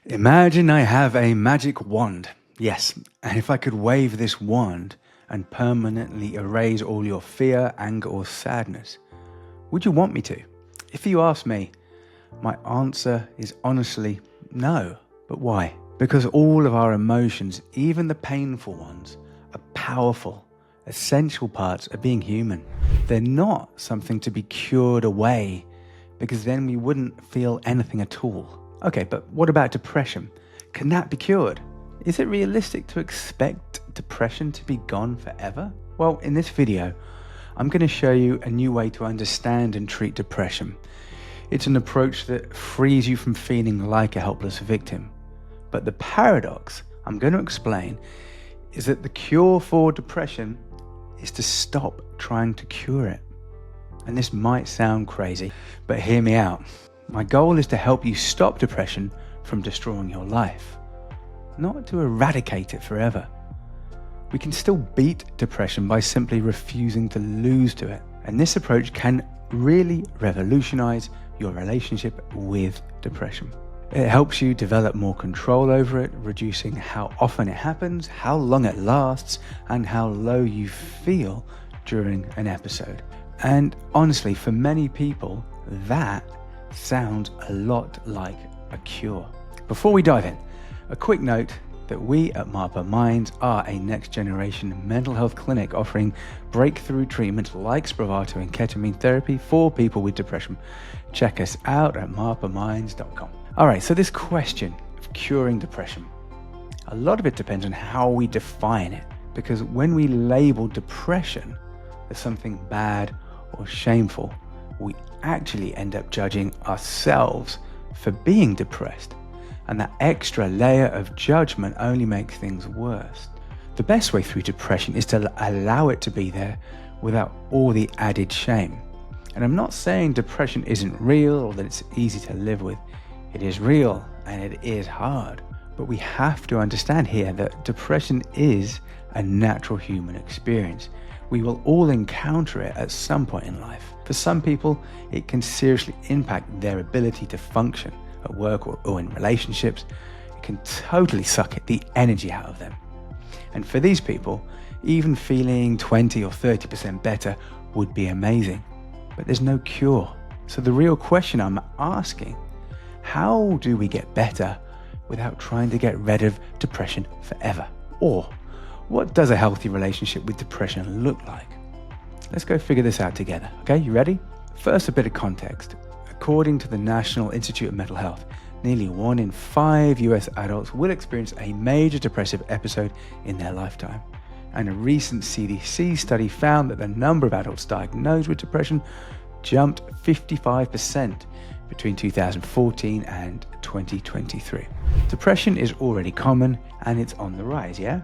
Imagine I have a magic wand. Yes, and if I could wave this wand and permanently erase all your fear, anger, or sadness, would you want me to? If you ask me, my answer is honestly no. But why? Because all of our emotions, even the painful ones, are powerful, essential parts of being human. They're not something to be cured away, because then we wouldn't feel anything at all. Okay, but what about depression? Can that be cured? Is it realistic to expect depression to be gone forever? Well, in this video, I'm going to show you a new way to understand and treat depression. It's an approach that frees you from feeling like a helpless victim. But the paradox I'm going to explain is that the cure for depression is to stop trying to cure it. And this might sound crazy, but hear me out. My goal is to help you stop depression from destroying your life, not to eradicate it forever. We can still beat depression by simply refusing to lose to it. And this approach can really revolutionize your relationship with depression. It helps you develop more control over it, reducing how often it happens, how long it lasts, and how low you feel during an episode. And honestly, for many people, that sounds a lot like a cure. Before we dive in, a quick note that we at Marpa Minds are a next generation mental health clinic offering breakthrough treatments like Spravato and ketamine therapy for people with depression. Check us out at marpaminds.com. Alright, so this question of curing depression, a lot of it depends on how we define it, because when we label depression as something bad or shameful, we actually end up judging ourselves for being depressed, and that extra layer of judgment only makes things worse. The best way through depression is to allow it to be there without all the added shame. And I'm not saying depression isn't real or that it's easy to live with. It is real and it is hard, but we have to understand here that depression is a natural human experience. We will all encounter it at some point in life. For some people, it can seriously impact their ability to function at work or in relationships. It can totally suck the energy out of them. And for these people, even feeling 20 or 30% better would be amazing. But there's no cure. So the real question I'm asking, how do we get better without trying to get rid of depression forever? Or what does a healthy relationship with depression look like? Let's go figure this out together. Okay, you ready? First, a bit of context. According to the National Institute of Mental Health, nearly 1 in 5 US adults will experience a major depressive episode in their lifetime. And a recent CDC study found that the number of adults diagnosed with depression jumped 55% between 2014 and 2023. Depression is already common and it's on the rise, yeah?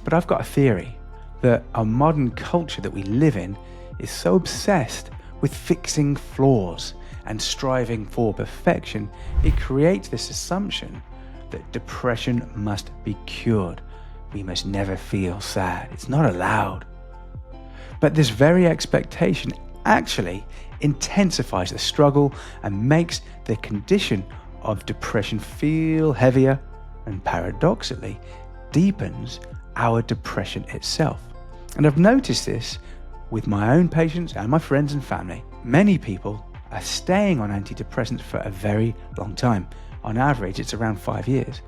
But I've got a theory that our modern culture that we live in is so obsessed with fixing flaws and striving for perfection, it creates this assumption that depression must be cured. We must never feel sad. It's not allowed. But this very expectation actually intensifies the struggle and makes the condition of depression feel heavier, and paradoxically deepens our depression itself. And I've noticed this with my own patients and my friends and family. Many people are staying on antidepressants for a very long time. On average, it's around 5 years.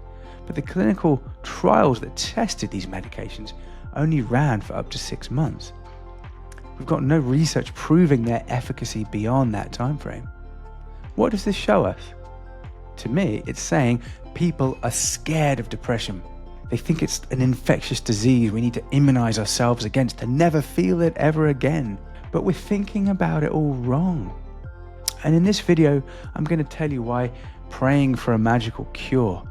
But the clinical trials that tested these medications only ran for up to 6 months. We've got no research proving their efficacy beyond that time frame. What does this show us? To me, it's saying people are scared of depression. They think it's an infectious disease we need to immunize ourselves against to never feel it ever again. But we're thinking about it all wrong. And in this video, I'm going to tell you why praying for a magical cure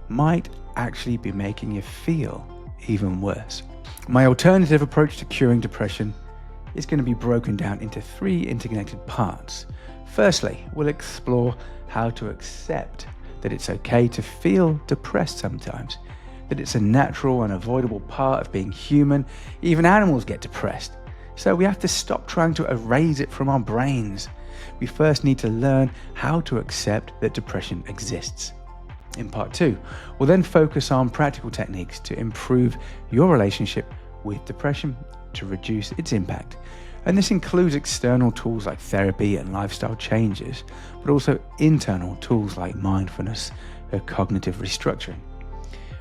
might actually be making you feel even worse. My alternative approach to curing depression is going to be broken down into 3 interconnected parts. Firstly, we'll explore how to accept that it's okay to feel depressed sometimes, that it's a natural and avoidable part of being human. Even animals get depressed. So we have to stop trying to erase it from our brains. We first need to learn how to accept that depression exists. In part 2, we'll then focus on practical techniques to improve your relationship with depression to reduce its impact. And this includes external tools like therapy and lifestyle changes, but also internal tools like mindfulness and cognitive restructuring.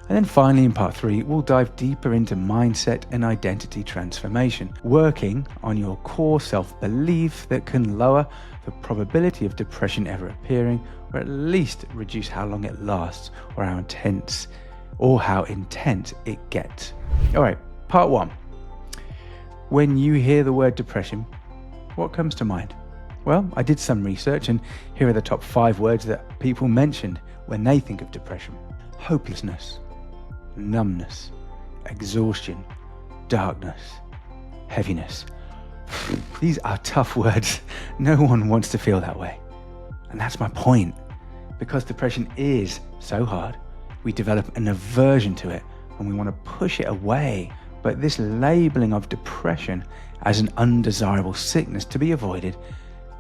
And then finally, in part 3, we'll dive deeper into mindset and identity transformation, working on your core self-belief that can lower the probability of depression ever appearing, or at least reduce how long it lasts or how intense it gets. All right, part 1. When you hear the word depression, what comes to mind? Well, I did some research, and here are the top 5 words that people mentioned when they think of depression. Hopelessness, numbness, exhaustion, darkness, heaviness. These are tough words. No one wants to feel that way. And that's my point. Because depression is so hard, we develop an aversion to it and we want to push it away. But this labeling of depression as an undesirable sickness to be avoided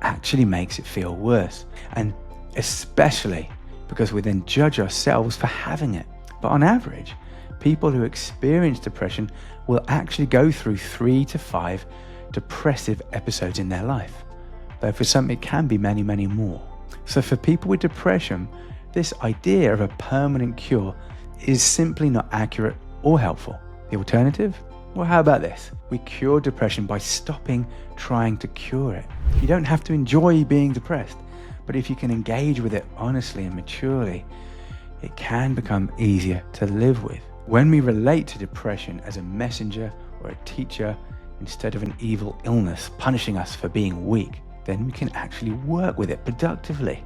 actually makes it feel worse. And especially because we then judge ourselves for having it. But on average, people who experience depression will actually go through 3 to 5 depressive episodes in their life. Though for some it can be many, many more. So for people with depression, this idea of a permanent cure is simply not accurate or helpful. The alternative? Well, how about this? We cure depression by stopping trying to cure it. You don't have to enjoy being depressed, but if you can engage with it honestly and maturely, it can become easier to live with. When we relate to depression as a messenger or a teacher instead of an evil illness punishing us for being weak, then we can actually work with it productively.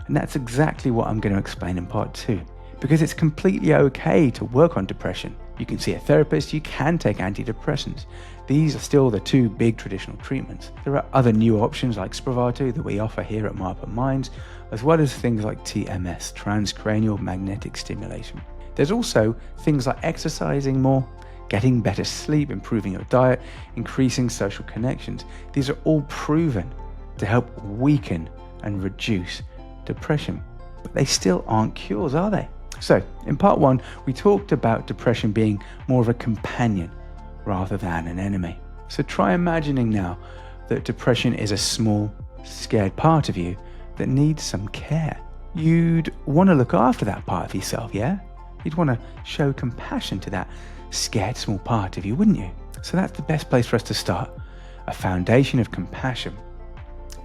And that's exactly what I'm going to explain in part 2. Because it's completely okay to work on depression. You can see a therapist, you can take antidepressants. These are still the 2 big traditional treatments. There are other new options like Spravato that we offer here at Marpa Minds, as well as things like TMS, transcranial magnetic stimulation. There's also things like exercising more, getting better sleep, improving your diet, increasing social connections. These are all proven to help weaken and reduce depression. But they still aren't cures, are they? So, in part 1, we talked about depression being more of a companion rather than an enemy. So try imagining now that depression is a small, scared part of you that needs some care. You'd want to look after that part of yourself, yeah? You'd want to show compassion to that scared small part of you, wouldn't you? So that's the best place for us to start. A foundation of compassion.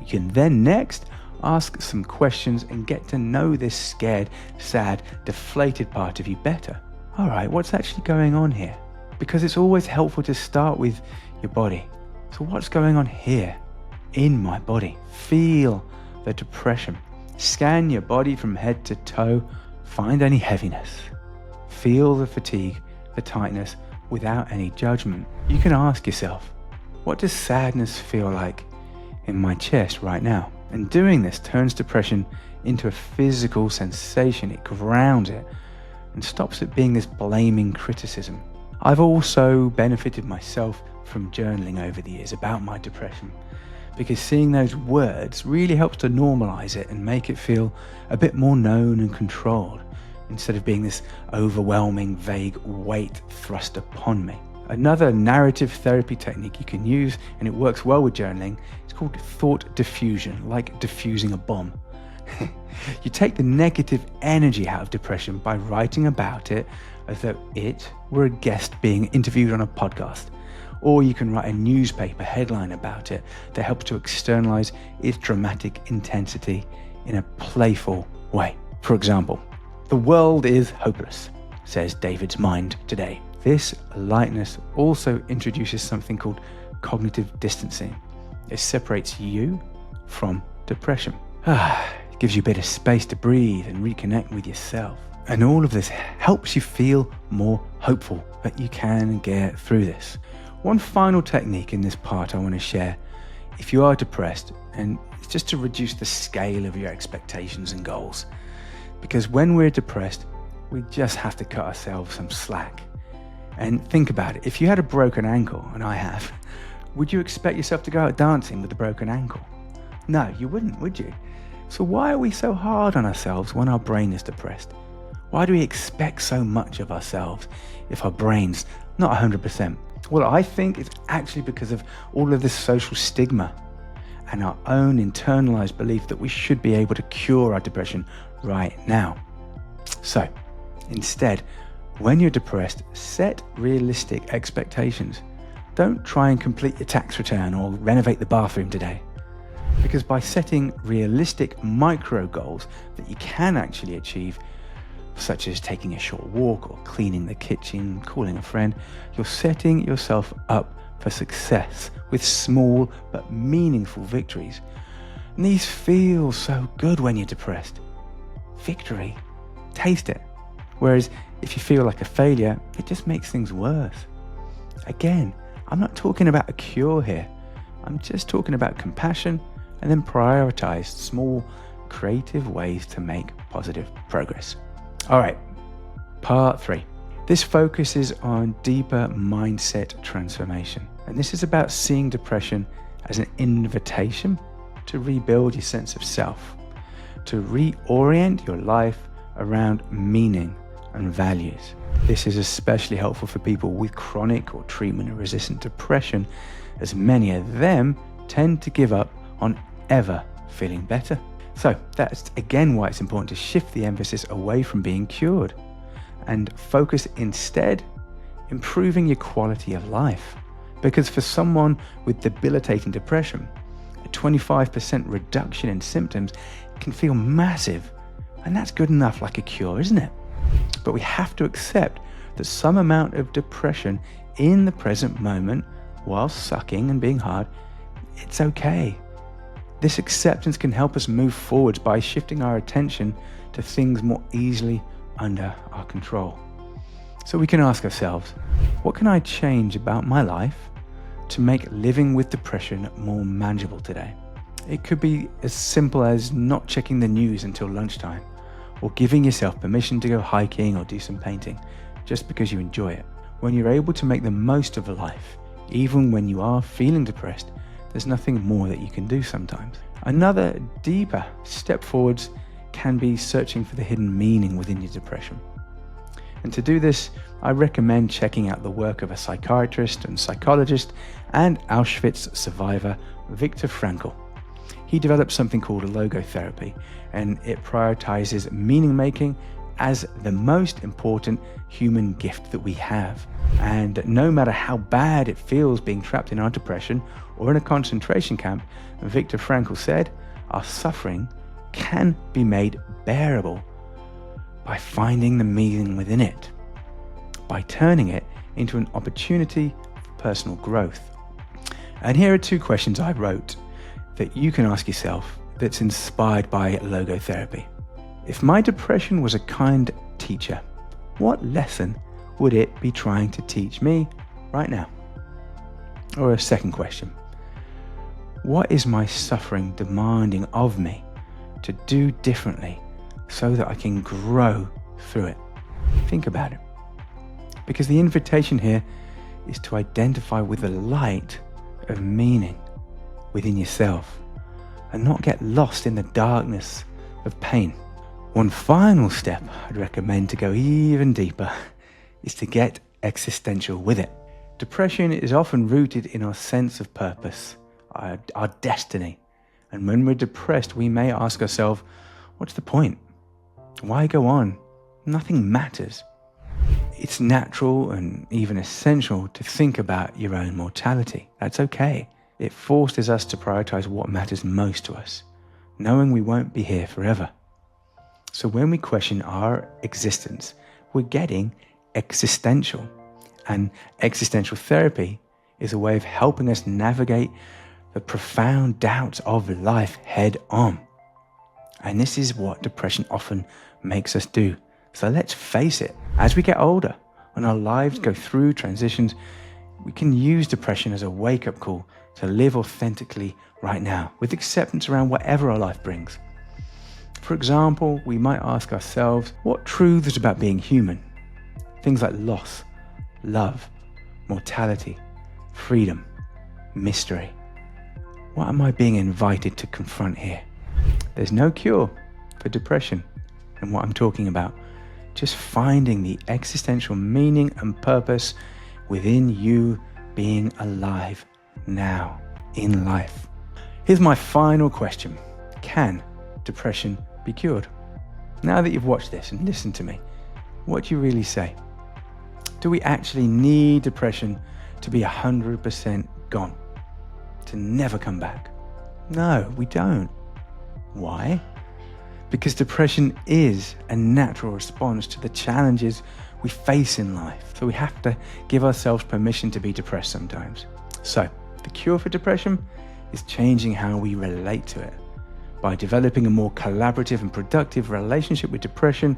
You can then next ask some questions and get to know this scared, sad, deflated part of you better. All right, what's actually going on here? Because it's always helpful to start with your body. So what's going on here in my body? Feel the depression. Scan your body from head to toe. Find any heaviness. Feel the fatigue, the tightness, without any judgment. You can ask yourself, what does sadness feel like in my chest right now? And doing this turns depression into a physical sensation. It grounds it and stops it being this blaming criticism. I've also benefited myself from journaling over the years about my depression, because seeing those words really helps to normalize it and make it feel a bit more known and controlled, instead of being this overwhelming, vague weight thrust upon me. Another narrative therapy technique you can use, and it works well with journaling, it's called thought diffusion, like diffusing a bomb. You take the negative energy out of depression by writing about it as though it were a guest being interviewed on a podcast. Or you can write a newspaper headline about it that helps to externalize its dramatic intensity in a playful way. For example, the world is hopeless, says David's mind today. This lightness also introduces something called cognitive distancing. It separates you from depression. It gives you a bit of space to breathe and reconnect with yourself. And all of this helps you feel more hopeful that you can get through this. One final technique in this part I want to share, if you are depressed, and it's just to reduce the scale of your expectations and goals. Because when we're depressed, we just have to cut ourselves some slack. And think about it, if you had a broken ankle, and I have, would you expect yourself to go out dancing with a broken ankle? No, you wouldn't, would you? So why are we so hard on ourselves when our brain is depressed? Why do we expect so much of ourselves if our brain's not 100%? Well, I think it's actually because of all of this social stigma and our own internalized belief that we should be able to cure our depression right now. So, instead, when you're depressed, set realistic expectations. Don't try and complete your tax return or renovate the bathroom today. Because by setting realistic micro goals that you can actually achieve, such as taking a short walk or cleaning the kitchen, calling a friend, you're setting yourself up for success with small but meaningful victories. And these feel so good when you're depressed. Victory, taste it. Whereas if you feel like a failure, it just makes things worse. Again, I'm not talking about a cure here. I'm just talking about compassion and then prioritize small, creative ways to make positive progress. All right, part 3. This focuses on deeper mindset transformation. And this is about seeing depression as an invitation to rebuild your sense of self, to reorient your life around meaning and values. This is especially helpful for people with chronic or treatment-resistant depression, as many of them tend to give up on ever feeling better. So that's again why it's important to shift the emphasis away from being cured and focus instead improving your quality of life. Because for someone with debilitating depression, a 25% reduction in symptoms can feel massive, and that's good enough like a cure, isn't it? But we have to accept that some amount of depression in the present moment, while sucking and being hard, it's okay. This acceptance can help us move forward by shifting our attention to things more easily under our control. So we can ask ourselves, what can I change about my life to make living with depression more manageable today? It could be as simple as not checking the news until lunchtime, or giving yourself permission to go hiking or do some painting just because you enjoy it. When you're able to make the most of life, even when you are feeling depressed, there's nothing more that you can do sometimes. Another deeper step forwards can be searching for the hidden meaning within your depression. And to do this, I recommend checking out the work of a psychiatrist and psychologist and Auschwitz survivor, Viktor Frankl. He developed something called logotherapy, and it prioritizes meaning making as the most important human gift that we have. And no matter how bad it feels being trapped in our depression or in a concentration camp, Viktor Frankl said, our suffering can be made bearable by finding the meaning within it, by turning it into an opportunity for personal growth. And here are 2 questions I wrote that you can ask yourself that's inspired by logotherapy. If my depression was a kind teacher, what lesson would it be trying to teach me right now? Or a second question, what is my suffering demanding of me to do differently so that I can grow through it? Think about it. Because the invitation here is to identify with the light of meaning within yourself and not get lost in the darkness of pain. One final step I'd recommend to go even deeper is to get existential with it. Depression is often rooted in our sense of purpose, our destiny. And when we're depressed, we may ask ourselves, what's the point? Why go on? Nothing matters. It's natural and even essential to think about your own mortality. That's okay. It forces us to prioritize what matters most to us, knowing we won't be here forever. So when we question our existence, we're getting existential. And existential therapy is a way of helping us navigate the profound doubts of life head on. And this is what depression often makes us do. So let's face it, as we get older and our lives go through transitions, we can use depression as a wake-up call to live authentically right now, with acceptance around whatever our life brings. For example, we might ask ourselves, what truths about being human? Things like loss, love, mortality, freedom, mystery. What am I being invited to confront here? There's no cure for depression and what I'm talking about. just finding the existential meaning and purpose within you being alive now in life. Here's my final question. Can depression be cured? Now that you've watched this and listened to me, what do you really say? Do we actually need depression to be 100% gone? To never come back? No, we don't. Why? Because depression is a natural response to the challenges we face in life. So we have to give ourselves permission to be depressed sometimes. So the cure for depression is changing how we relate to it. By developing a more collaborative and productive relationship with depression,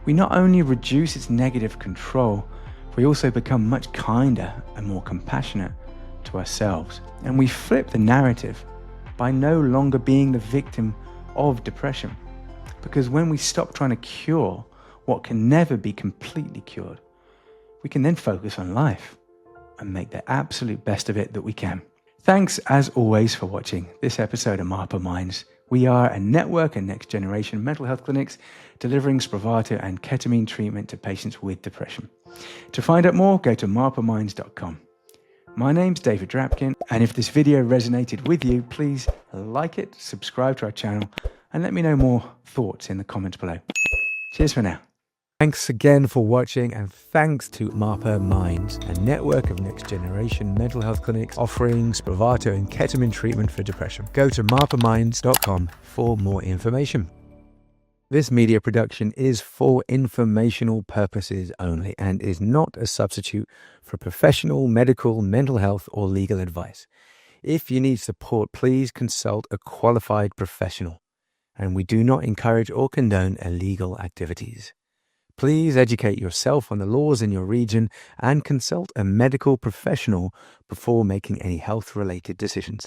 we not only reduce its negative control, we also become much kinder and more compassionate to ourselves. And we flip the narrative by no longer being the victim of depression. Because when we stop trying to cure what can never be completely cured, we can then focus on life and make the absolute best of it that we can. Thanks as always for watching this episode of Marpa Minds. We are a network of next generation mental health clinics delivering Spravato and ketamine treatment to patients with depression. To find out more, go to marpaminds.com. My name's David Drapkin, and if this video resonated with you, please like it, subscribe to our channel, and let me know more thoughts in the comments below. Cheers for now. Thanks again for watching, and thanks to Marpa Minds, a network of next-generation mental health clinics offering Spravato and ketamine treatment for depression. Go to marpaminds.com for more information. This media production is for informational purposes only and is not a substitute for professional, medical, mental health, or legal advice. If you need support, please consult a qualified professional, and we do not encourage or condone illegal activities. Please educate yourself on the laws in your region and consult a medical professional before making any health-related decisions.